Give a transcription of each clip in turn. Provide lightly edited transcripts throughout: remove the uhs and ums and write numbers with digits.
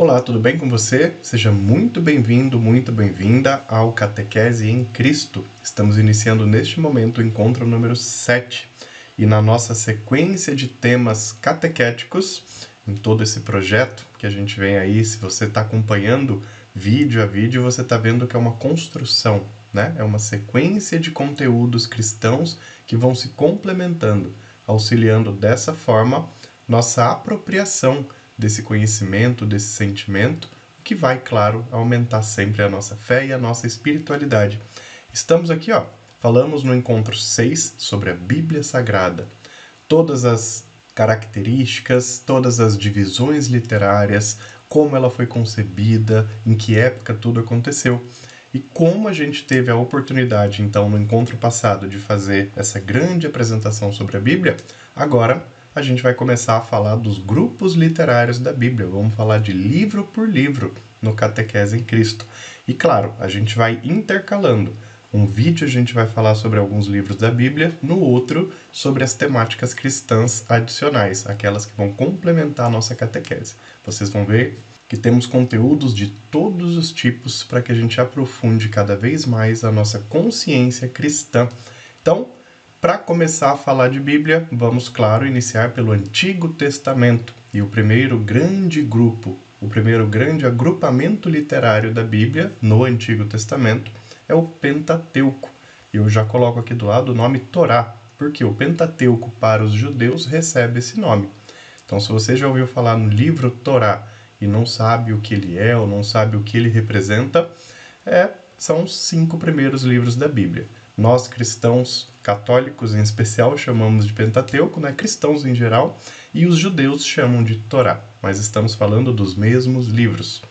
Olá, tudo bem com você? Seja muito bem-vindo, muito bem-vinda ao Catequese em Cristo. Estamos iniciando neste momento o encontro número 7 e na nossa sequência de temas catequéticos, em todo esse projeto que a gente vem aí, se você está acompanhando vídeo a vídeo, você está vendo que é uma construção, né? É uma sequência de conteúdos cristãos que vão se complementando, auxiliando dessa forma nossa apropriação desse conhecimento, desse sentimento, que vai, claro, aumentar sempre a nossa fé e a nossa espiritualidade. Estamos aqui, falamos no encontro 6 sobre a Bíblia Sagrada. Todas as características, todas as divisões literárias, como ela foi concebida, em que época tudo aconteceu. E como a gente teve a oportunidade, então, no encontro passado, de fazer essa grande apresentação sobre a Bíblia, agora a gente vai começar a falar dos grupos literários da Bíblia. Vamos falar de livro por livro no Catequese em Cristo. E claro, a gente vai intercalando. Um vídeo a gente vai falar sobre alguns livros da Bíblia, no outro sobre as temáticas cristãs adicionais, aquelas que vão complementar a nossa catequese. Vocês vão ver que temos conteúdos de todos os tipos para que a gente aprofunde cada vez mais a nossa consciência cristã. Então, para começar a falar de Bíblia, vamos, claro, iniciar pelo Antigo Testamento. E o primeiro grande grupo, o primeiro grande agrupamento literário da Bíblia no Antigo Testamento é o Pentateuco. E eu já coloco aqui do lado o nome Torá, porque o Pentateuco para os judeus recebe esse nome. Então, se você já ouviu falar no livro Torá e não sabe o que ele é ou não sabe o que ele representa, são os 5 primeiros livros da Bíblia. Nós, cristãos católicos em especial, chamamos de Pentateuco, né? Cristãos em geral, e os judeus chamam de Torá, mas estamos falando dos mesmos livros.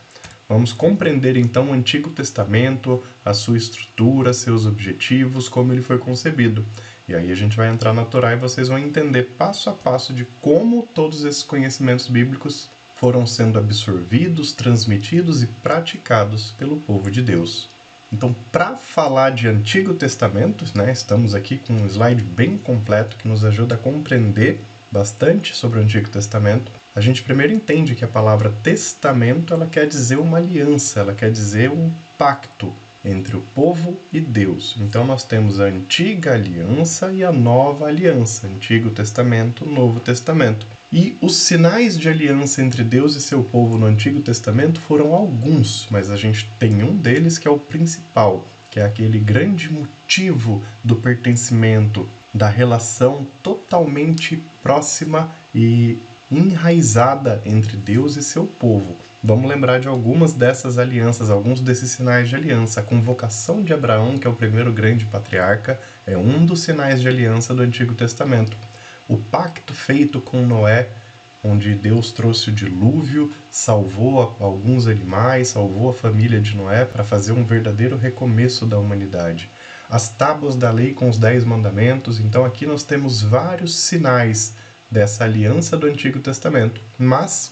Vamos compreender então o Antigo Testamento, a sua estrutura, seus objetivos, como ele foi concebido. E aí a gente vai entrar na Torá e vocês vão entender passo a passo de como todos esses conhecimentos bíblicos foram sendo absorvidos, transmitidos e praticados pelo povo de Deus. Então, para falar de Antigo Testamento, né, estamos aqui com um slide bem completo que nos ajuda a compreender bastante sobre o Antigo Testamento. A gente primeiro entende que a palavra testamento ela quer dizer uma aliança, ela quer dizer um pacto entre o povo e Deus. Então, nós temos a Antiga Aliança e a Nova Aliança, Antigo Testamento, Novo Testamento. E os sinais de aliança entre Deus e seu povo no Antigo Testamento foram alguns, mas a gente tem um deles que é o principal, que é aquele grande motivo do pertencimento, da relação totalmente próxima e enraizada entre Deus e seu povo. Vamos lembrar de algumas dessas alianças, alguns desses sinais de aliança. A convocação de Abraão, que é o primeiro grande patriarca, é um dos sinais de aliança do Antigo Testamento. O pacto feito com Noé, onde Deus trouxe o dilúvio, salvou alguns animais, salvou a família de Noé para fazer um verdadeiro recomeço da humanidade. As tábuas da lei com os 10 mandamentos, então aqui nós temos vários sinais dessa aliança do Antigo Testamento. Mas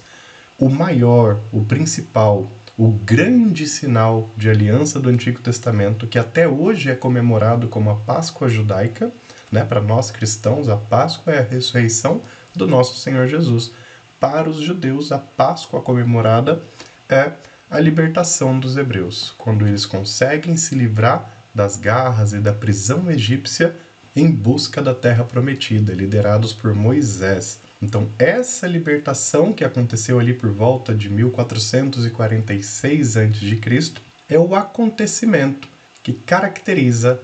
o maior, o principal, o grande sinal de aliança do Antigo Testamento, que até hoje é comemorado como a Páscoa judaica, né, para nós cristãos, a Páscoa é a ressurreição do nosso Senhor Jesus. Para os judeus, a Páscoa comemorada é a libertação dos hebreus, quando eles conseguem se livrar das garras e da prisão egípcia em busca da terra prometida, liderados por Moisés. Então, essa libertação que aconteceu ali por volta de 1446 a.C. é o acontecimento que caracteriza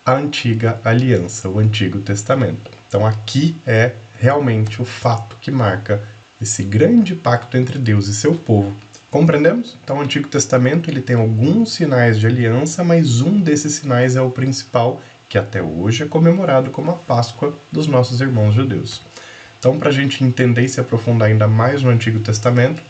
a Antiga Aliança, o Antigo Testamento. Então aqui é realmente o fato que marca esse grande pacto entre Deus e seu povo. Compreendemos? Então o Antigo Testamento ele tem alguns sinais de aliança, mas um desses sinais é o principal, que até hoje é comemorado como a Páscoa dos nossos irmãos judeus. Então, para a gente entender e se aprofundar ainda mais no Antigo Testamento,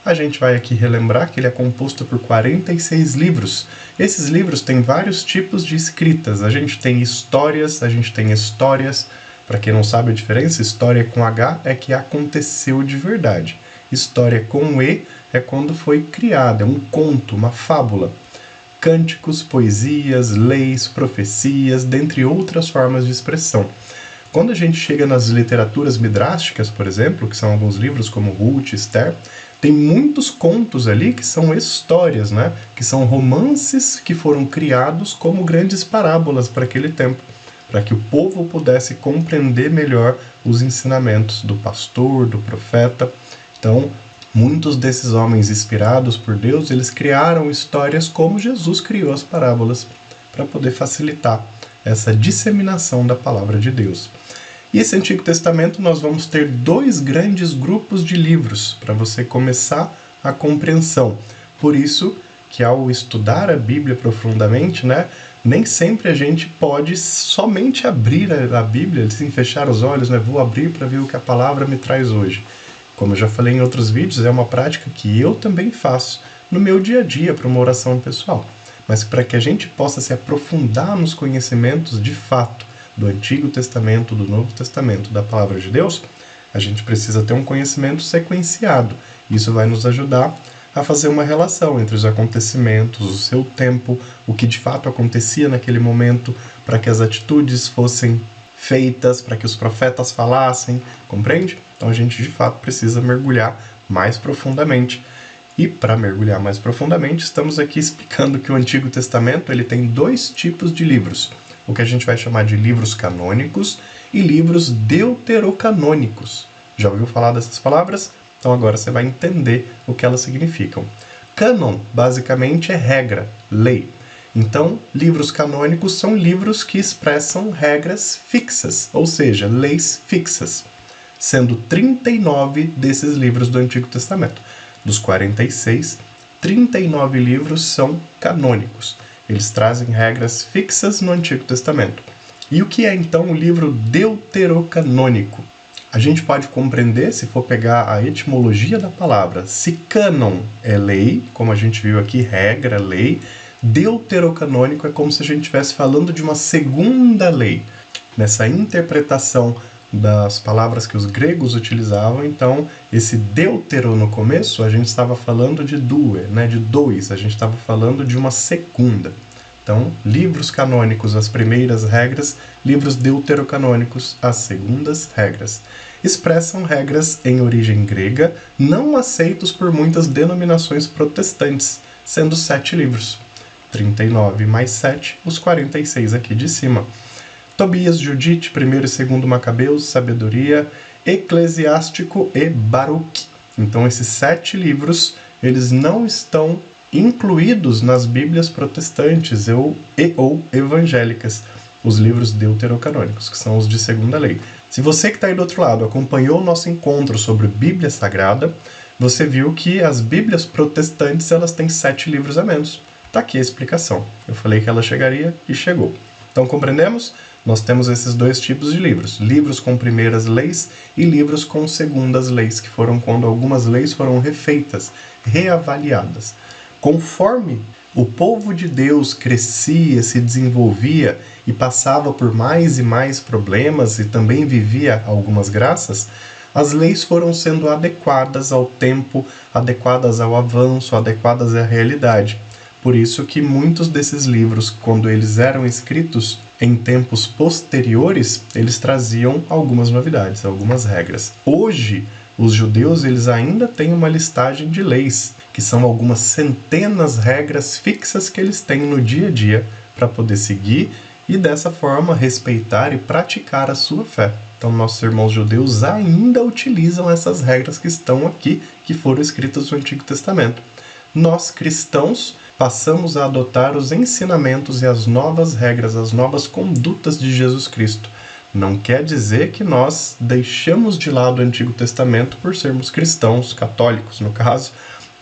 a gente vai aqui relembrar que ele é composto por 46 livros. Esses livros têm vários tipos de escritas. A gente tem histórias, a gente tem histórias. Para quem não sabe a diferença, história com H é que aconteceu de verdade. História com E é quando foi criada, é um conto, uma fábula. Cânticos, poesias, leis, profecias, dentre outras formas de expressão. Quando a gente chega nas literaturas midrásticas, por exemplo, que são alguns livros como Ruth, Esther, Tem muitos contos ali que são histórias, né? Que são romances que foram criados como grandes parábolas para aquele tempo, para que o povo pudesse compreender melhor os ensinamentos do pastor, do profeta. Então, muitos desses homens inspirados por Deus, eles criaram histórias como Jesus criou as parábolas, para poder facilitar essa disseminação da palavra de Deus. E esse Antigo Testamento nós vamos ter 2 grandes grupos de livros para você começar a compreensão. Por isso que ao estudar a Bíblia profundamente, né, nem sempre a gente pode somente abrir a Bíblia, assim, fechar os olhos, né, vou abrir para ver o que a palavra me traz hoje. Como eu já falei em outros vídeos, é uma prática que eu também faço no meu dia a dia para uma oração pessoal. Mas para que a gente possa se aprofundar nos conhecimentos de fato do Antigo Testamento, do Novo Testamento, da Palavra de Deus, a gente precisa ter um conhecimento sequenciado. Isso vai nos ajudar a fazer uma relação entre os acontecimentos, o seu tempo, o que de fato acontecia naquele momento, para que as atitudes fossem feitas, para que os profetas falassem, compreende? Então a gente de fato precisa mergulhar mais profundamente. E para mergulhar mais profundamente, estamos aqui explicando que o Antigo Testamento ele tem 2 tipos de livros. O que a gente vai chamar de livros canônicos e livros deuterocanônicos. Já ouviu falar dessas palavras? Então agora você vai entender o que elas significam. Cânon, basicamente, é regra, lei. Então, livros canônicos são livros que expressam regras fixas, ou seja, leis fixas, sendo 39 desses livros do Antigo Testamento. Dos 46, 39 livros são canônicos. Eles trazem regras fixas no Antigo Testamento. E o que é então o livro deuterocanônico? A gente pode compreender, se for pegar a etimologia da palavra, se cânon é lei, como a gente viu aqui, regra, lei, deuterocanônico é como se a gente estivesse falando de uma segunda lei. Nessa interpretação das palavras que os gregos utilizavam, então, esse deutero no começo, a gente estava falando de due, né, de 2, a gente estava falando de uma segunda. Então, livros canônicos, as primeiras regras, livros deuterocanônicos, as segundas regras. Expressam regras em origem grega, não aceitos por muitas denominações protestantes, sendo 7 livros. 39 mais 7, os 46 aqui de cima. Tobias, Judite, 1º e 2º Macabeus, Sabedoria, Eclesiástico e Baruque. Então esses 7 livros, eles não estão incluídos nas Bíblias protestantes ou evangélicas, os livros deuterocanônicos, que são os de segunda lei. Se você que está aí do outro lado acompanhou o nosso encontro sobre Bíblia Sagrada, você viu que as Bíblias protestantes elas têm 7 livros a menos. Está aqui a explicação. Eu falei que ela chegaria e chegou. Então compreendemos? Nós temos esses 2 tipos de livros. Livros com primeiras leis e livros com segundas leis, que foram quando algumas leis foram refeitas, reavaliadas. Conforme o povo de Deus crescia, se desenvolvia e passava por mais e mais problemas e também vivia algumas graças, as leis foram sendo adequadas ao tempo, adequadas ao avanço, adequadas à realidade. Por isso que muitos desses livros, quando eles eram escritos em tempos posteriores, eles traziam algumas novidades, algumas regras. Hoje, os judeus eles ainda têm uma listagem de leis, que são algumas centenas de regras fixas que eles têm no dia a dia para poder seguir e dessa forma respeitar e praticar a sua fé. Então nossos irmãos judeus ainda utilizam essas regras que estão aqui, que foram escritas no Antigo Testamento. Nós, cristãos, passamos a adotar os ensinamentos e as novas regras, as novas condutas de Jesus Cristo. Não quer dizer que nós deixamos de lado o Antigo Testamento por sermos cristãos, católicos no caso,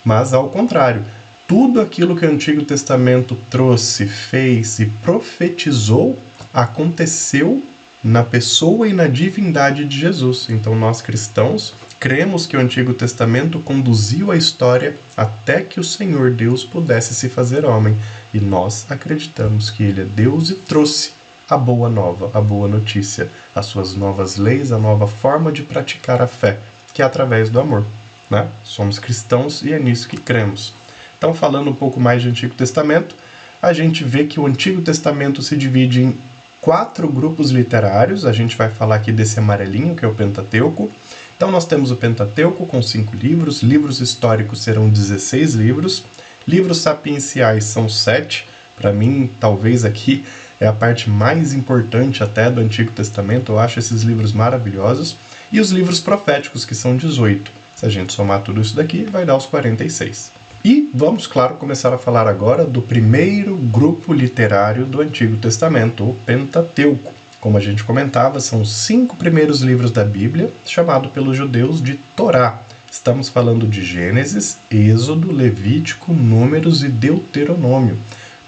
mas ao contrário. Tudo aquilo que o Antigo Testamento trouxe, fez e profetizou aconteceu na pessoa e na divindade de Jesus. Então nós cristãos cremos que o Antigo Testamento conduziu a história até que o Senhor Deus pudesse se fazer homem. E nós acreditamos que Ele é Deus e trouxe a boa nova, a boa notícia, as suas novas leis, a nova forma de praticar a fé, que é através do amor, né? Somos cristãos e é nisso que cremos. Então, falando um pouco mais de Antigo Testamento, a gente vê que o Antigo Testamento se divide em 4 grupos literários. A gente vai falar aqui desse amarelinho, que é o Pentateuco, Então nós temos o Pentateuco com 5 livros, livros históricos serão 16 livros, livros sapienciais são 7, para mim talvez aqui é a parte mais importante até do Antigo Testamento, eu acho esses livros maravilhosos, e os livros proféticos que são 18, se a gente somar tudo isso daqui vai dar os 46. E vamos, claro, começar a falar agora do primeiro grupo literário do Antigo Testamento, o Pentateuco. Como a gente comentava, são os 5 primeiros livros da Bíblia, chamado pelos judeus de Torá. Estamos falando de Gênesis, Êxodo, Levítico, Números e Deuteronômio.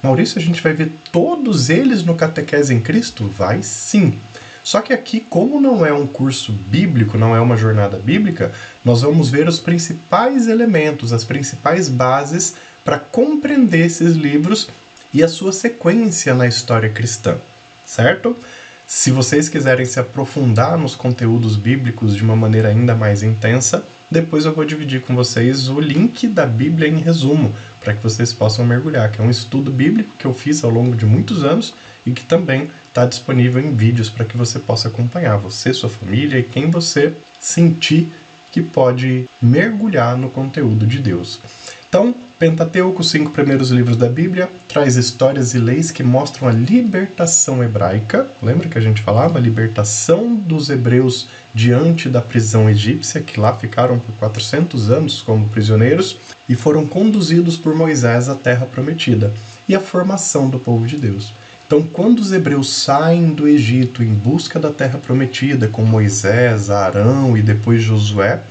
Maurício, a gente vai ver todos eles no Catequese em Cristo? Vai sim! Só que aqui, como não é um curso bíblico, não é uma jornada bíblica, nós vamos ver os principais elementos, as principais bases para compreender esses livros e a sua sequência na história cristã, certo? Se vocês quiserem se aprofundar nos conteúdos bíblicos de uma maneira ainda mais intensa, depois eu vou dividir com vocês o link da Bíblia em resumo, para que vocês possam mergulhar, que é um estudo bíblico que eu fiz ao longo de muitos anos e que também está disponível em vídeos para que você possa acompanhar, você, sua família e quem você sentir que pode mergulhar no conteúdo de Deus. Então, Pentateuco, 5 primeiros livros da Bíblia, traz histórias e leis que mostram a libertação hebraica. Lembra que a gente falava? A libertação dos hebreus diante da prisão egípcia, que lá ficaram por 400 anos como prisioneiros e foram conduzidos por Moisés à Terra Prometida. E a formação do povo de Deus. Então, quando os hebreus saem do Egito em busca da Terra Prometida, com Moisés, Arão e depois Josué,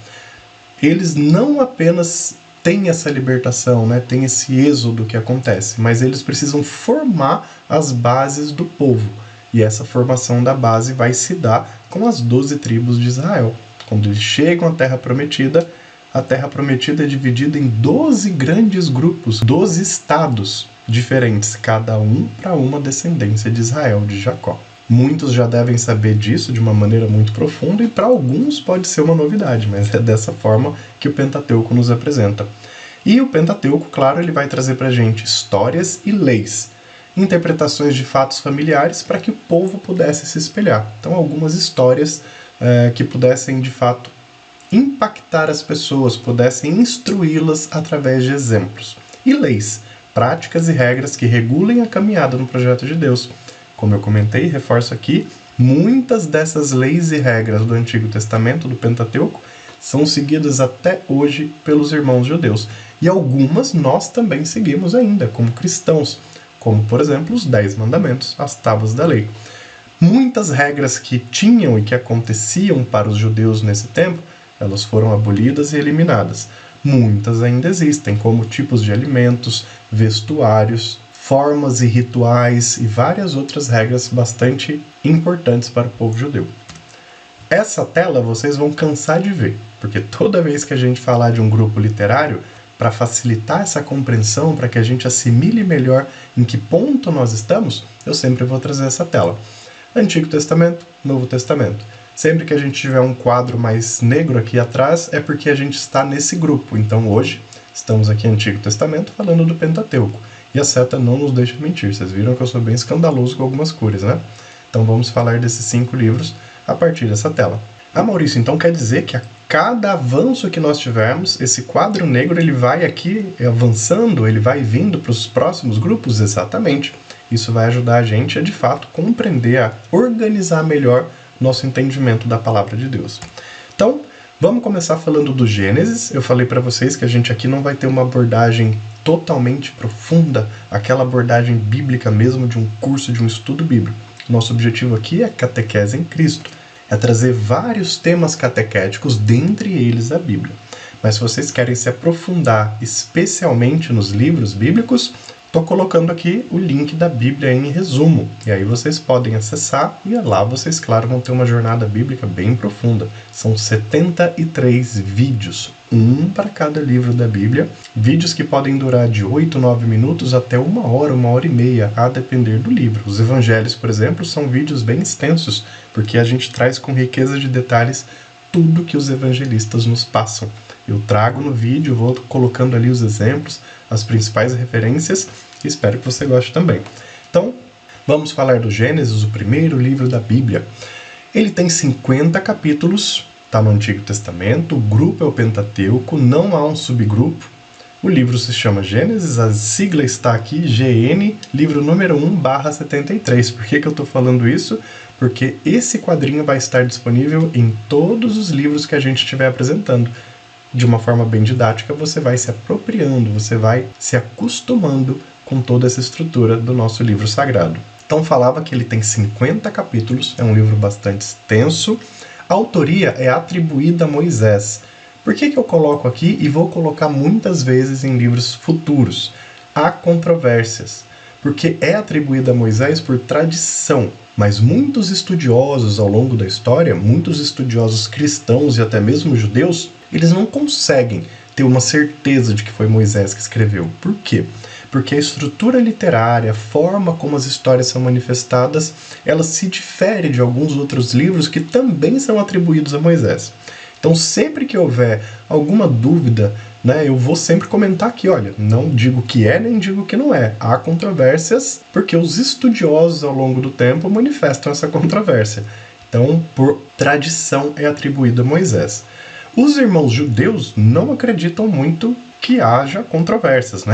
eles não apenas têm essa libertação, tem esse êxodo que acontece, mas eles precisam formar as bases do povo. E essa formação da base vai se dar com as 12 tribos de Israel. Quando eles chegam à Terra Prometida é dividida em 12 grandes grupos, 12 estados diferentes, cada um para uma descendência de Israel, de Jacó. Muitos já devem saber disso de uma maneira muito profunda e para alguns pode ser uma novidade, mas é dessa forma que o Pentateuco nos apresenta. E o Pentateuco, claro, ele vai trazer para a gente histórias e leis, interpretações de fatos familiares para que o povo pudesse se espelhar. Então, algumas histórias que pudessem, de fato, impactar as pessoas, pudessem instruí-las através de exemplos. E leis, práticas e regras que regulem a caminhada no projeto de Deus. Como eu comentei e reforço aqui, muitas dessas leis e regras do Antigo Testamento, do Pentateuco, são seguidas até hoje pelos irmãos judeus. E algumas nós também seguimos ainda, como cristãos, como, por exemplo, os 10 mandamentos, as tábuas da lei. Muitas regras que tinham e que aconteciam para os judeus nesse tempo, elas foram abolidas e eliminadas. Muitas ainda existem, como tipos de alimentos, vestuários, formas e rituais e várias outras regras bastante importantes para o povo judeu. Essa tela vocês vão cansar de ver, porque toda vez que a gente falar de um grupo literário, para facilitar essa compreensão, para que a gente assimile melhor em que ponto nós estamos, eu sempre vou trazer essa tela. Antigo Testamento, Novo Testamento. Sempre que a gente tiver um quadro mais negro aqui atrás, é porque a gente está nesse grupo. Então hoje, estamos aqui no Antigo Testamento falando do Pentateuco. E a seta não nos deixa mentir. Vocês viram que eu sou bem escandaloso com algumas cores, né? Então vamos falar desses 5 livros a partir dessa tela. Ah, Maurício, então quer dizer que a cada avanço que nós tivermos, esse quadro negro ele vai aqui avançando, ele vai vindo para os próximos grupos? Exatamente. Isso vai ajudar a gente a, de fato, compreender, a organizar melhor nosso entendimento da palavra de Deus. Então, vamos começar falando do Gênesis. Eu falei para vocês que a gente aqui não vai ter uma abordagem totalmente profunda, aquela abordagem bíblica mesmo de um curso, de um estudo bíblico. Nosso objetivo aqui é catequese em Cristo, é trazer vários temas catequéticos, dentre eles a Bíblia. Mas se vocês querem se aprofundar especialmente nos livros bíblicos, estou colocando aqui o link da Bíblia em resumo. E aí vocês podem acessar e lá vocês, claro, vão ter uma jornada bíblica bem profunda. São 73 vídeos, um para cada livro da Bíblia. Vídeos que podem durar de 8, 9 minutos até 1 hora, 1h30, a depender do livro. Os evangelhos, por exemplo, são vídeos bem extensos, porque a gente traz com riqueza de detalhes tudo que os evangelistas nos passam. Eu trago no vídeo, vou colocando ali os exemplos, as principais referências, e espero que você goste também. Então, vamos falar do Gênesis, o primeiro livro da Bíblia. Ele tem 50 capítulos está no Antigo Testamento, o grupo é o Pentateuco, não há um subgrupo. O livro se chama Gênesis, a sigla está aqui, GN, livro número 1/73. Por que eu estou falando isso? Porque esse quadrinho vai estar disponível em todos os livros que a gente estiver apresentando. De uma forma bem didática, você vai se apropriando, você vai se acostumando com toda essa estrutura do nosso livro sagrado. Então falava que ele tem 50 capítulos, é um livro bastante extenso. A autoria é atribuída a Moisés. Por que eu coloco aqui e vou colocar muitas vezes em livros futuros? Há controvérsias, porque é atribuída a Moisés por tradição, mas muitos estudiosos ao longo da história, muitos estudiosos cristãos e até mesmo judeus, eles não conseguem ter uma certeza de que foi Moisés que escreveu. Por quê? Porque a estrutura literária, a forma como as histórias são manifestadas, ela se difere de alguns outros livros que também são atribuídos a Moisés. Então, sempre que houver alguma dúvida, eu vou sempre comentar aqui, olha, não digo que é, nem digo que não é. Há controvérsias, porque os estudiosos ao longo do tempo manifestam essa controvérsia. Então, por tradição, é atribuído a Moisés. Os irmãos judeus não acreditam muito que haja controvérsias,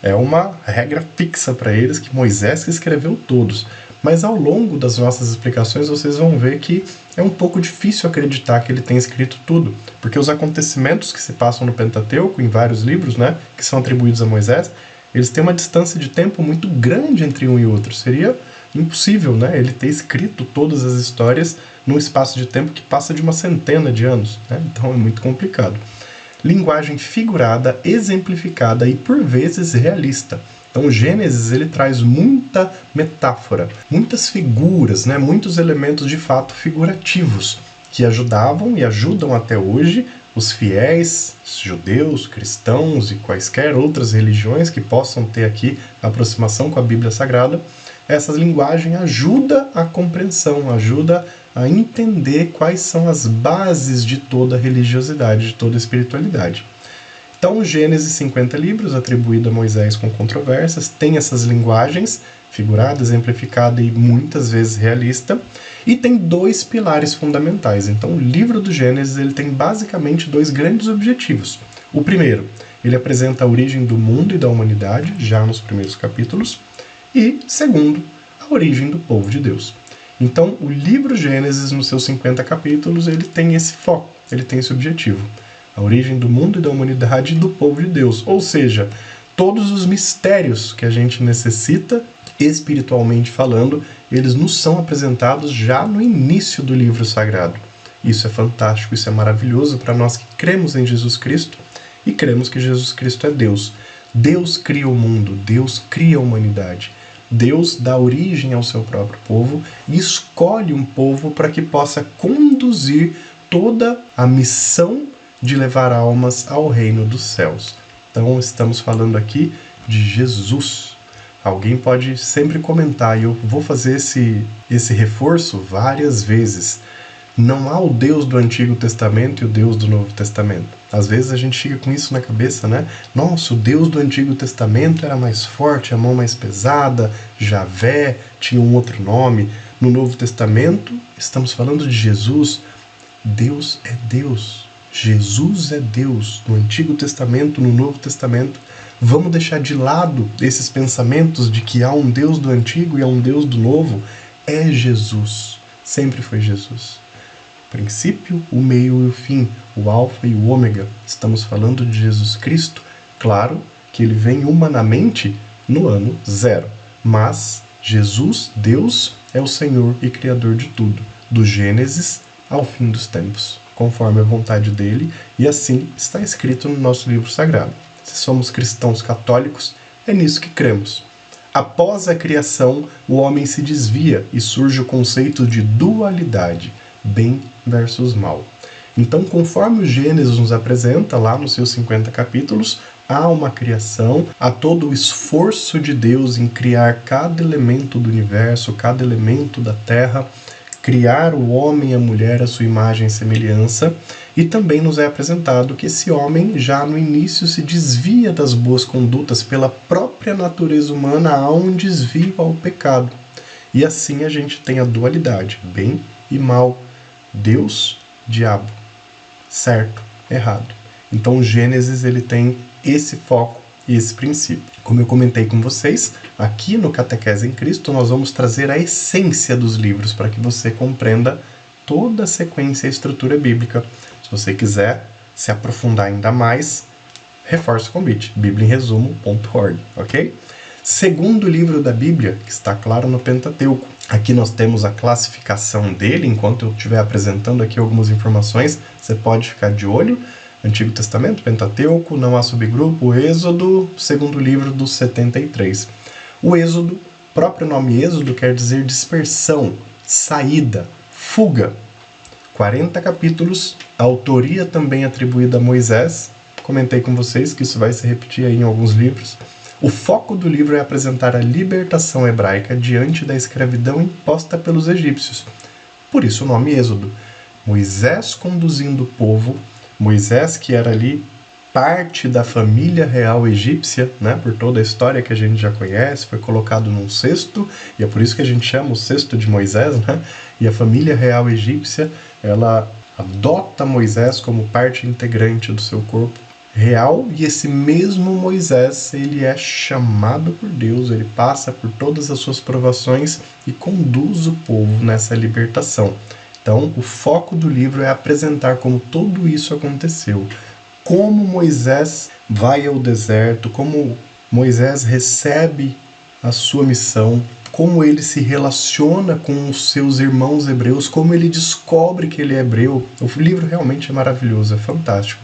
É uma regra fixa para eles que Moisés que escreveu todos. Mas ao longo das nossas explicações vocês vão ver que é um pouco difícil acreditar que ele tenha escrito tudo, porque os acontecimentos que se passam no Pentateuco, em vários livros, que são atribuídos a Moisés, eles têm uma distância de tempo muito grande entre um e outro. Seria impossível, ele ter escrito todas as histórias num espaço de tempo que passa de uma centena de anos, Então é muito complicado. Linguagem figurada, exemplificada e por vezes realista. Então o Gênesis ele traz muita metáfora, muitas figuras, muitos elementos de fato figurativos que ajudavam e ajudam até hoje os fiéis, os judeus, cristãos e quaisquer outras religiões que possam ter aqui aproximação com a Bíblia Sagrada. Essa linguagem ajuda a compreensão, ajuda a entender quais são as bases de toda a religiosidade, de toda a espiritualidade. Então, o Gênesis, 50 livros, atribuído a Moisés com controvérsias, tem essas linguagens, figurada, exemplificada e muitas vezes realista, e tem dois pilares fundamentais. Então, o livro do Gênesis ele tem basicamente dois grandes objetivos. O primeiro, ele apresenta a origem do mundo e da humanidade, já nos primeiros capítulos, e, segundo, a origem do povo de Deus. Então, o livro Gênesis, nos seus 50 capítulos, ele tem esse foco, ele tem esse objetivo. A origem do mundo e da humanidade e do povo de Deus. Ou seja, todos os mistérios que a gente necessita, espiritualmente falando, eles nos são apresentados já no início do livro sagrado. Isso é fantástico, isso é maravilhoso para nós que cremos em Jesus Cristo e cremos que Jesus Cristo é Deus. Deus cria o mundo, Deus cria a humanidade. Deus dá origem ao seu próprio povo e escolhe um povo para que possa conduzir toda a missão de levar almas ao reino dos céus. Então estamos falando aqui de Jesus. Alguém pode sempre comentar, e eu vou fazer esse reforço várias vezes. Não há o Deus do Antigo Testamento e o Deus do Novo Testamento. Às vezes a gente fica com isso na cabeça, Nossa, o Deus do Antigo Testamento era mais forte, a mão mais pesada, Javé, tinha um outro nome. No Novo Testamento, estamos falando de Jesus. Deus é Deus. Jesus é Deus. No Antigo Testamento, no Novo Testamento, vamos deixar de lado esses pensamentos de que há um Deus do Antigo e há um Deus do Novo. É Jesus. Sempre foi Jesus. O princípio, o meio e o fim, o alfa e o ômega. Estamos falando de Jesus Cristo. Claro que ele vem humanamente no ano 0. Mas Jesus, Deus, é o Senhor e Criador de tudo. Do Gênesis ao fim dos tempos, conforme a vontade dele, e assim está escrito no nosso livro sagrado. Se somos cristãos católicos, é nisso que cremos. Após a criação, o homem se desvia e surge o conceito de dualidade, bem versus mal. Então, conforme o Gênesis nos apresenta, lá nos seus 50 capítulos, há uma criação, há todo o esforço de Deus em criar cada elemento do universo, cada elemento da terra, criar o homem e a mulher à sua imagem e semelhança, e também nos é apresentado que esse homem já no início se desvia das boas condutas pela própria natureza humana, há um desvio ao pecado. E assim a gente tem a dualidade, bem e mal, Deus, diabo. certo, errado. Então o Gênesis ele tem esse foco e esse princípio. Como eu comentei com vocês, aqui no Catequese em Cristo nós vamos trazer a essência dos livros para que você compreenda toda a sequência e estrutura bíblica. Se você quiser se aprofundar ainda mais, reforço o convite, bibliaemresumo.org, ok? Segundo livro da Bíblia, que está claro no Pentateuco. Aqui nós temos a classificação dele, enquanto eu estiver apresentando aqui algumas informações, você pode ficar de olho. Antigo Testamento, Pentateuco, não há subgrupo, Êxodo, segundo livro dos 73. O Êxodo, próprio nome Êxodo, quer dizer dispersão, saída, fuga. 40 capítulos, a autoria também atribuída a Moisés. Comentei com vocês que isso vai se repetir aí em alguns livros. O foco do livro é apresentar a libertação hebraica diante da escravidão imposta pelos egípcios. Por isso o nome Êxodo. Moisés conduzindo o povo, Moisés que era ali parte da família real egípcia, né, por toda a história que a gente já conhece, foi colocado num cesto, e é por isso que a gente chama o cesto de Moisés, né? E a família real egípcia, ela adota Moisés como parte integrante do seu corpo real, e esse mesmo Moisés, ele é chamado por Deus, ele passa por todas as suas provações e conduz o povo nessa libertação. Então, o foco do livro é apresentar como tudo isso aconteceu, como Moisés vai ao deserto, como Moisés recebe a sua missão, como ele se relaciona com os seus irmãos hebreus, como ele descobre que ele é hebreu. O livro realmente é maravilhoso, é fantástico.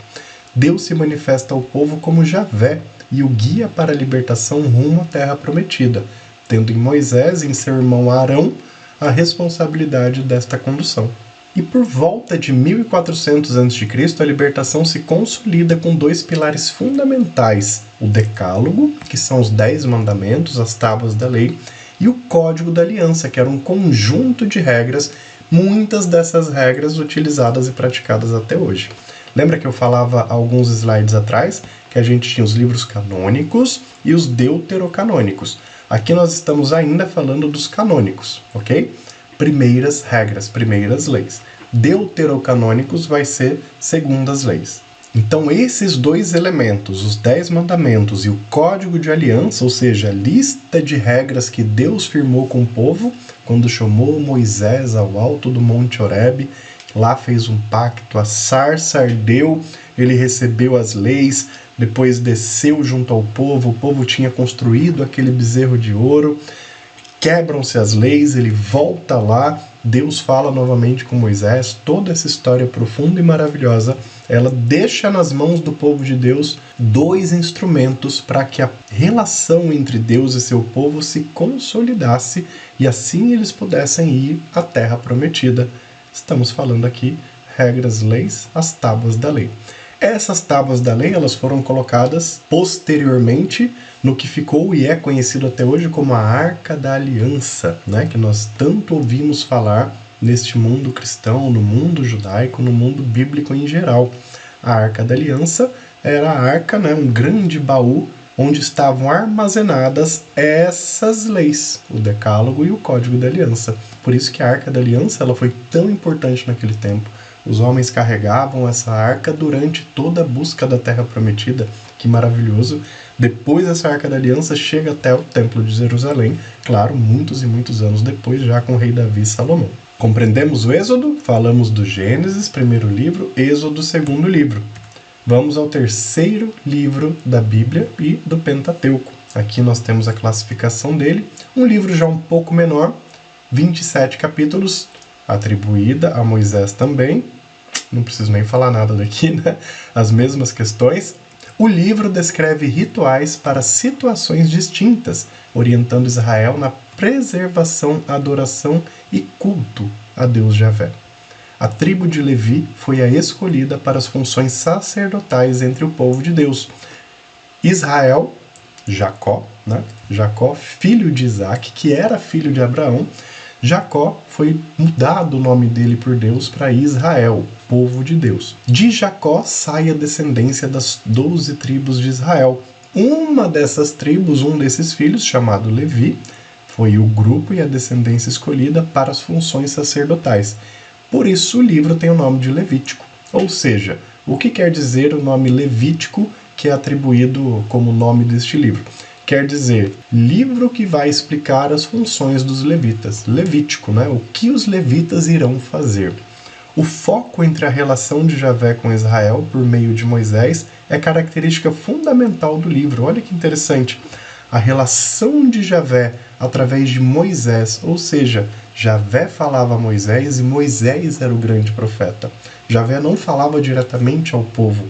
Deus se manifesta ao povo como Javé e o guia para a libertação rumo à terra prometida, tendo em Moisés e em seu irmão Arão a responsabilidade desta condução. E por volta de 1400 a.C., a libertação se consolida com dois pilares fundamentais: o Decálogo, que são os 10 mandamentos, as tábuas da lei, e o Código da Aliança, que era um conjunto de regras, muitas dessas regras utilizadas e praticadas até hoje. Lembra que eu falava alguns slides atrás que a gente tinha os livros canônicos e os deuterocanônicos. Aqui nós estamos ainda falando dos canônicos, ok? Primeiras regras, primeiras leis. Deuterocanônicos vai ser segundas leis. Então esses dois elementos, os 10 mandamentos e o Código de Aliança, ou seja, a lista de regras que Deus firmou com o povo quando chamou Moisés ao alto do Monte Horebe, lá fez um pacto, a sarça ardeu, ele recebeu as leis, depois desceu junto ao povo, o povo tinha construído aquele bezerro de ouro, quebram-se as leis, ele volta lá, Deus fala novamente com Moisés, toda essa história profunda e maravilhosa, ela deixa nas mãos do povo de Deus dois instrumentos para que a relação entre Deus e seu povo se consolidasse e assim eles pudessem ir à terra prometida. Estamos falando aqui regras, leis, as tábuas da lei. Essas tábuas da lei elas foram colocadas posteriormente no que ficou e é conhecido até hoje como a Arca da Aliança, né? Que nós tanto ouvimos falar neste mundo cristão, no mundo judaico, no mundo bíblico em geral. A Arca da Aliança era a arca, né? Um grande baú onde estavam armazenadas essas leis, o Decálogo e o Código da Aliança. Por isso que a Arca da Aliança ela foi tão importante naquele tempo. Os homens carregavam essa arca durante toda a busca da Terra Prometida. Que maravilhoso! Depois essa Arca da Aliança chega até o Templo de Jerusalém, claro, muitos e muitos anos depois, já com o rei Davi e Salomão. Compreendemos o Êxodo? Falamos do Gênesis, primeiro livro, Êxodo, segundo livro. Vamos ao terceiro livro da Bíblia e do Pentateuco. Aqui nós temos a classificação dele, um livro já um pouco menor, 27 capítulos, atribuída a Moisés também. Não preciso nem falar nada daqui, né? As mesmas questões. O livro descreve rituais para situações distintas, orientando Israel na preservação, adoração e culto a Deus Javé. A tribo de Levi foi a escolhida para as funções sacerdotais entre o povo de Deus. Israel, Jacó, né? Jacó, filho de Isaac, que era filho de Abraão, Jacó foi mudado o nome dele por Deus para Israel, povo de Deus. De Jacó sai a descendência das 12 tribos de Israel. Uma dessas tribos, um desses filhos, chamado Levi, foi o grupo e a descendência escolhida para as funções sacerdotais. Por isso o livro tem o nome de Levítico. Ou seja, o que quer dizer o nome Levítico que é atribuído como nome deste livro? Quer dizer, livro que vai explicar as funções dos levitas. Levítico, né? O que os levitas irão fazer. O foco entre a relação de Javé com Israel por meio de Moisés é característica fundamental do livro. Olha que interessante. A relação de Javé através de Moisés, ou seja, Javé falava a Moisés e Moisés era o grande profeta. Javé não falava diretamente ao povo,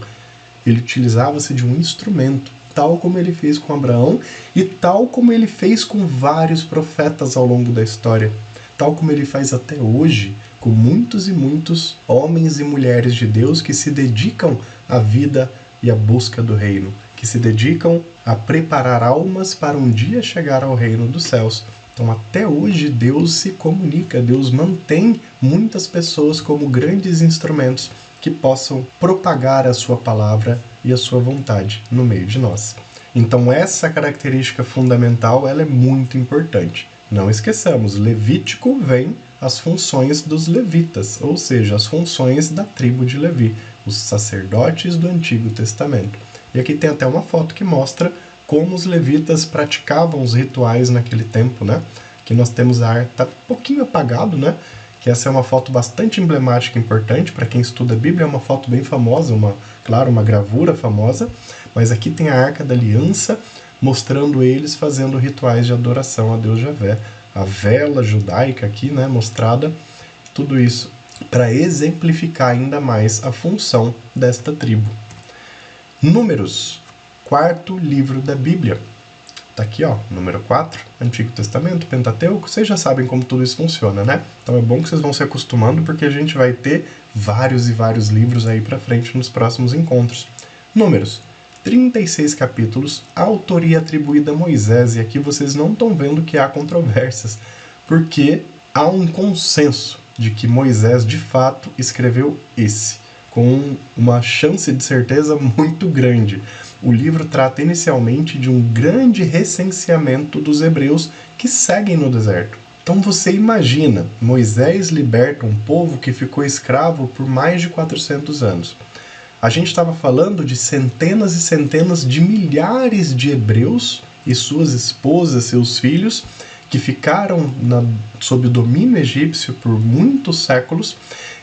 ele utilizava-se de um instrumento, tal como ele fez com Abraão e tal como ele fez com vários profetas ao longo da história, tal como ele faz até hoje com muitos e muitos homens e mulheres de Deus que se dedicam à vida e à busca do reino, que se dedicam a preparar almas para um dia chegar ao reino dos céus. Então, até hoje, Deus se comunica, Deus mantém muitas pessoas como grandes instrumentos que possam propagar a sua palavra e a sua vontade no meio de nós. Então, essa característica fundamental ela é muito importante. Não esqueçamos, Levítico vem as funções dos levitas, ou seja, as funções da tribo de Levi, os sacerdotes do Antigo Testamento. E aqui tem até uma foto que mostra como os levitas praticavam os rituais naquele tempo, né? Que nós temos a arca, tá um pouquinho apagado, né? Que essa é uma foto bastante emblemática e importante para quem estuda a Bíblia, é uma foto bem famosa, uma gravura famosa, mas aqui tem a Arca da Aliança, mostrando eles fazendo rituais de adoração a Deus Javé. A vela judaica aqui, né, mostrada, tudo isso para exemplificar ainda mais a função desta tribo. Números, quarto livro da Bíblia. Tá aqui, ó, número 4, Antigo Testamento, Pentateuco. Vocês já sabem como tudo isso funciona, né? Então é bom que vocês vão se acostumando, porque a gente vai ter vários e vários livros aí pra frente nos próximos encontros. Números, 36 capítulos, autoria atribuída a Moisés. E aqui vocês não estão vendo que há controvérsias, porque há um consenso de que Moisés, de fato, escreveu esse, com uma chance de certeza muito grande. O livro trata inicialmente de um grande recenseamento dos hebreus que seguem no deserto. Então você imagina, Moisés liberta um povo que ficou escravo por mais de 400 anos. A gente estava falando de centenas e centenas de milhares de hebreus e suas esposas, seus filhos, que ficaram sob o domínio egípcio por muitos séculos,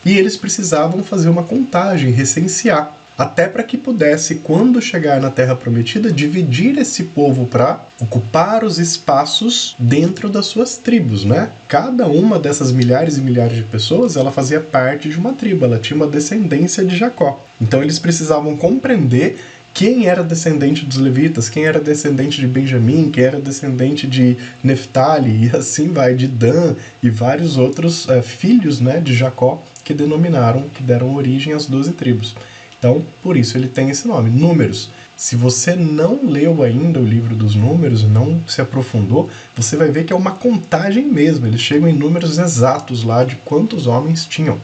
e eles precisavam fazer uma contagem, recensear, até para que pudesse, quando chegar na Terra Prometida, dividir esse povo para ocupar os espaços dentro das suas tribos, né? Cada uma dessas milhares e milhares de pessoas, ela fazia parte de uma tribo, ela tinha uma descendência de Jacó. Então eles precisavam compreender quem era descendente dos levitas, quem era descendente de Benjamim, quem era descendente de Neftali, e assim vai, de Dan e vários outros filhos, né, de Jacó, que deram origem às 12 tribos. Então, por isso ele tem esse nome, Números. Se você não leu ainda o livro dos Números, não se aprofundou, você vai ver que é uma contagem mesmo, eles chegam em números exatos lá de quantos homens tinham.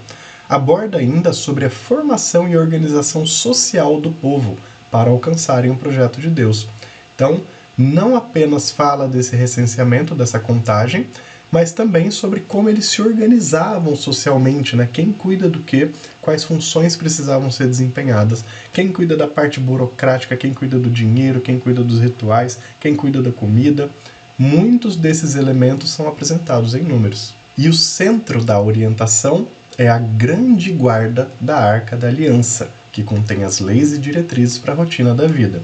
Aborda ainda sobre a formação e organização social do povo, para alcançarem o projeto de Deus. Então, não apenas fala desse recenseamento, dessa contagem, mas também sobre como eles se organizavam socialmente, né? Quem cuida do quê, quais funções precisavam ser desempenhadas, quem cuida da parte burocrática, quem cuida do dinheiro, quem cuida dos rituais, quem cuida da comida. Muitos desses elementos são apresentados em Números. E o centro da orientação é a grande guarda da Arca da Aliança, que contém as leis e diretrizes para a rotina da vida.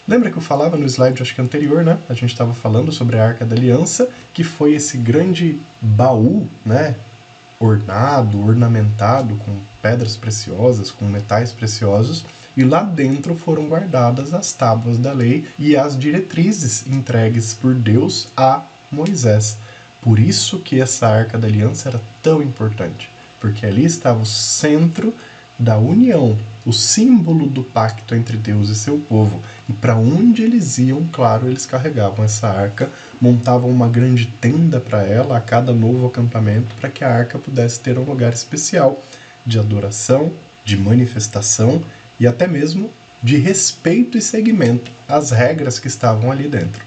Lembra que eu falava no slide, acho que anterior, né? A gente estava falando sobre a Arca da Aliança, que foi esse grande baú, né? Ornamentado com pedras preciosas, com metais preciosos, e lá dentro foram guardadas as tábuas da lei e as diretrizes entregues por Deus a Moisés. Por isso que essa Arca da Aliança era tão importante, porque ali estava o centro da união, o símbolo do pacto entre Deus e seu povo. E para onde eles iam, claro, eles carregavam essa arca, montavam uma grande tenda para ela a cada novo acampamento, para que a arca pudesse ter um lugar especial de adoração, de manifestação e até mesmo de respeito e seguimento às regras que estavam ali dentro.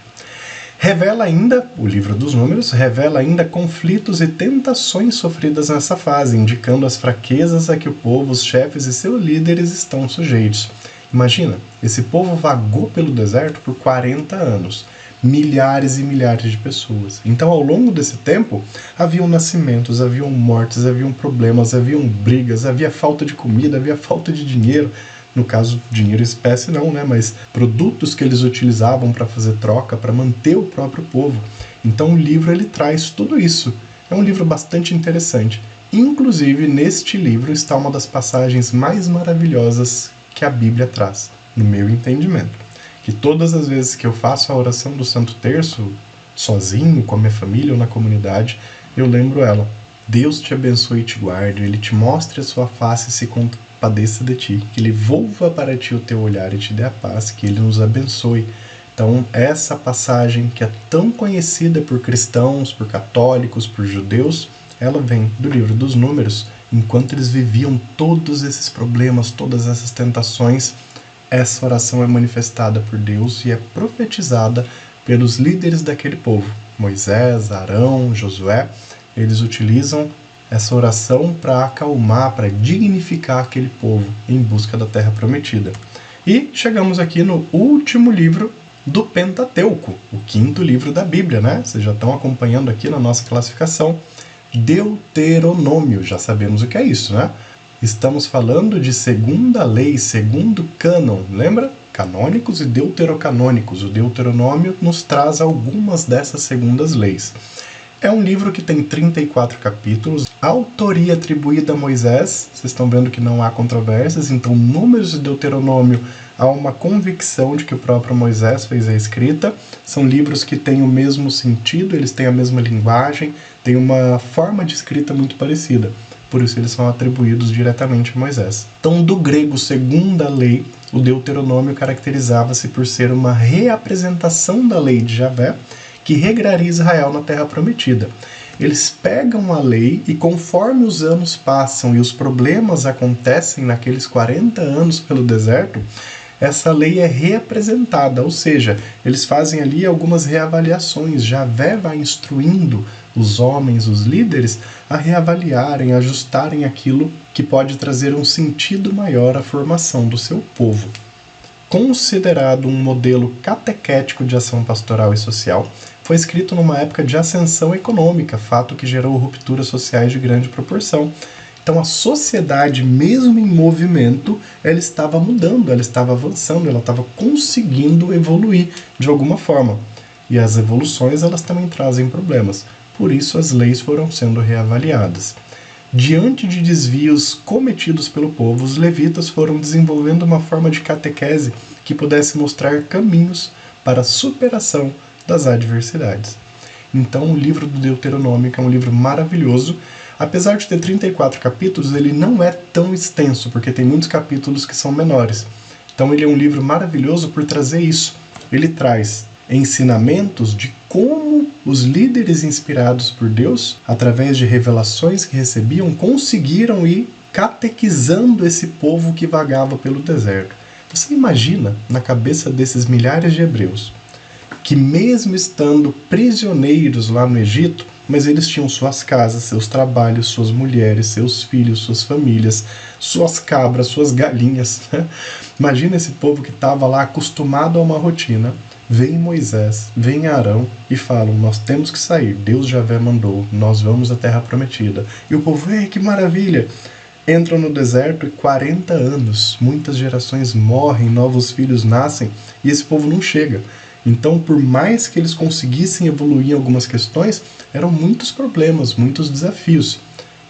Revela ainda, o livro dos Números, revela ainda conflitos e tentações sofridas nessa fase, indicando as fraquezas a que o povo, os chefes e seus líderes estão sujeitos. Imagina, esse povo vagou pelo deserto por 40 anos, milhares e milhares de pessoas. Então, ao longo desse tempo, haviam nascimentos, haviam mortes, haviam problemas, haviam brigas, havia falta de comida, havia falta de dinheiro. No caso, dinheiro em espécie não, né? Mas produtos que eles utilizavam para fazer troca, para manter o próprio povo. Então o livro ele traz tudo isso. É um livro bastante interessante. Inclusive, neste livro está uma das passagens mais maravilhosas que a Bíblia traz, no meu entendimento. Que todas as vezes que eu faço a oração do Santo Terço, sozinho, com a minha família ou na comunidade, eu lembro ela. Deus te abençoe e te guarde, Ele te mostre a sua face e se compadeça de ti, que Ele volva para ti o teu olhar e te dê a paz, que Ele nos abençoe. Então, essa passagem que é tão conhecida por cristãos, por católicos, por judeus, ela vem do livro dos Números. Enquanto eles viviam todos esses problemas, todas essas tentações, essa oração é manifestada por Deus e é profetizada pelos líderes daquele povo. Moisés, Arão, Josué, eles utilizam essa oração para acalmar, para dignificar aquele povo em busca da terra prometida. E chegamos aqui no último livro do Pentateuco, o 5º livro da Bíblia, né? Vocês já estão acompanhando aqui na nossa classificação. Deuteronômio, já sabemos o que é isso, né? Estamos falando de segunda lei, segundo cânon, lembra? Canônicos e deuterocanônicos. O Deuteronômio nos traz algumas dessas segundas leis. É um livro que tem 34 capítulos, autoria atribuída a Moisés, vocês estão vendo que não há controvérsias, então Números e Deuteronômio há uma convicção de que o próprio Moisés fez a escrita. São livros que têm o mesmo sentido, eles têm a mesma linguagem, têm uma forma de escrita muito parecida, por isso eles são atribuídos diretamente a Moisés. Então, do grego segunda lei, o Deuteronômio caracterizava-se por ser uma reapresentação da lei de Javé, que regraria Israel na Terra Prometida. Eles pegam a lei e conforme os anos passam e os problemas acontecem naqueles 40 anos pelo deserto, essa lei é reapresentada, ou seja, eles fazem ali algumas reavaliações. Javé vai instruindo os homens, os líderes, a reavaliarem, a ajustarem aquilo que pode trazer um sentido maior à formação do seu povo. Considerado um modelo catequético de ação pastoral e social, foi escrito numa época de ascensão econômica, fato que gerou rupturas sociais de grande proporção. Então a sociedade, mesmo em movimento, ela estava mudando, ela estava avançando, ela estava conseguindo evoluir de alguma forma. E as evoluções, elas também trazem problemas. Por isso as leis foram sendo reavaliadas. Diante de desvios cometidos pelo povo, os levitas foram desenvolvendo uma forma de catequese que pudesse mostrar caminhos para a superação das adversidades. Então, o livro do Deuteronômio é um livro maravilhoso. Apesar de ter 34 capítulos, ele não é tão extenso, porque tem muitos capítulos que são menores. Então, ele é um livro maravilhoso por trazer isso. Ele traz ensinamentos de como os líderes inspirados por Deus, através de revelações que recebiam, conseguiram ir catequizando esse povo que vagava pelo deserto. Você imagina, na cabeça desses milhares de hebreus, que mesmo estando prisioneiros lá no Egito, mas eles tinham suas casas, seus trabalhos, suas mulheres, seus filhos, suas famílias, suas cabras, suas galinhas. Imagina esse povo que estava lá acostumado a uma rotina. Vem Moisés, vem Arão e falam, nós temos que sair, Deus Javé mandou, nós vamos à Terra Prometida. E o povo, ei, que maravilha! Entram no deserto e 40 anos, muitas gerações morrem, novos filhos nascem e esse povo não chega. Então, por mais que eles conseguissem evoluir em algumas questões, eram muitos problemas, muitos desafios.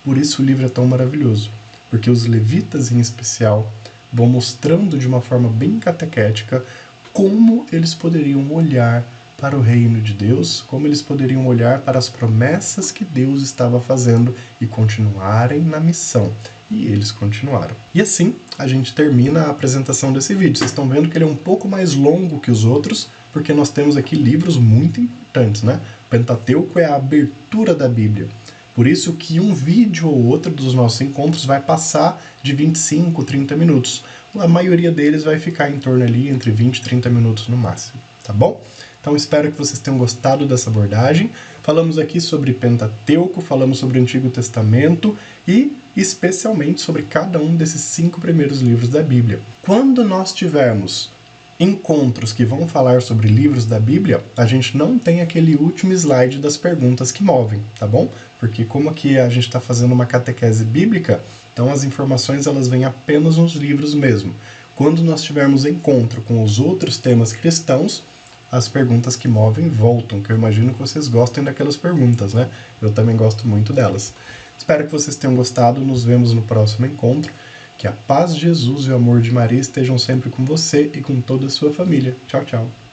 Por isso o livro é tão maravilhoso, porque os levitas em especial vão mostrando de uma forma bem catequética como eles poderiam olhar para o reino de Deus, como eles poderiam olhar para as promessas que Deus estava fazendo e continuarem na missão. E eles continuaram. E assim, a gente termina a apresentação desse vídeo. Vocês estão vendo que ele é um pouco mais longo que os outros, porque nós temos aqui livros muito importantes, né? O Pentateuco é a abertura da Bíblia. Por isso que um vídeo ou outro dos nossos encontros vai passar de 25, 30 minutos. A maioria deles vai ficar em torno ali entre 20 e 30 minutos no máximo, tá bom? Então espero que vocês tenham gostado dessa abordagem. Falamos aqui sobre Pentateuco, falamos sobre o Antigo Testamento e especialmente sobre cada um desses 5 primeiros livros da Bíblia. Quando nós tivermos encontros que vão falar sobre livros da Bíblia, a gente não tem aquele último slide das perguntas que movem, tá bom? Porque como aqui a gente está fazendo uma catequese bíblica, então as informações elas vêm apenas nos livros mesmo. Quando nós tivermos encontro com os outros temas cristãos, as perguntas que movem voltam, que eu imagino que vocês gostem daquelas perguntas, né? Eu também gosto muito delas. Espero que vocês tenham gostado, nos vemos no próximo encontro. Que a paz de Jesus e o amor de Maria estejam sempre com você e com toda a sua família. Tchau, tchau.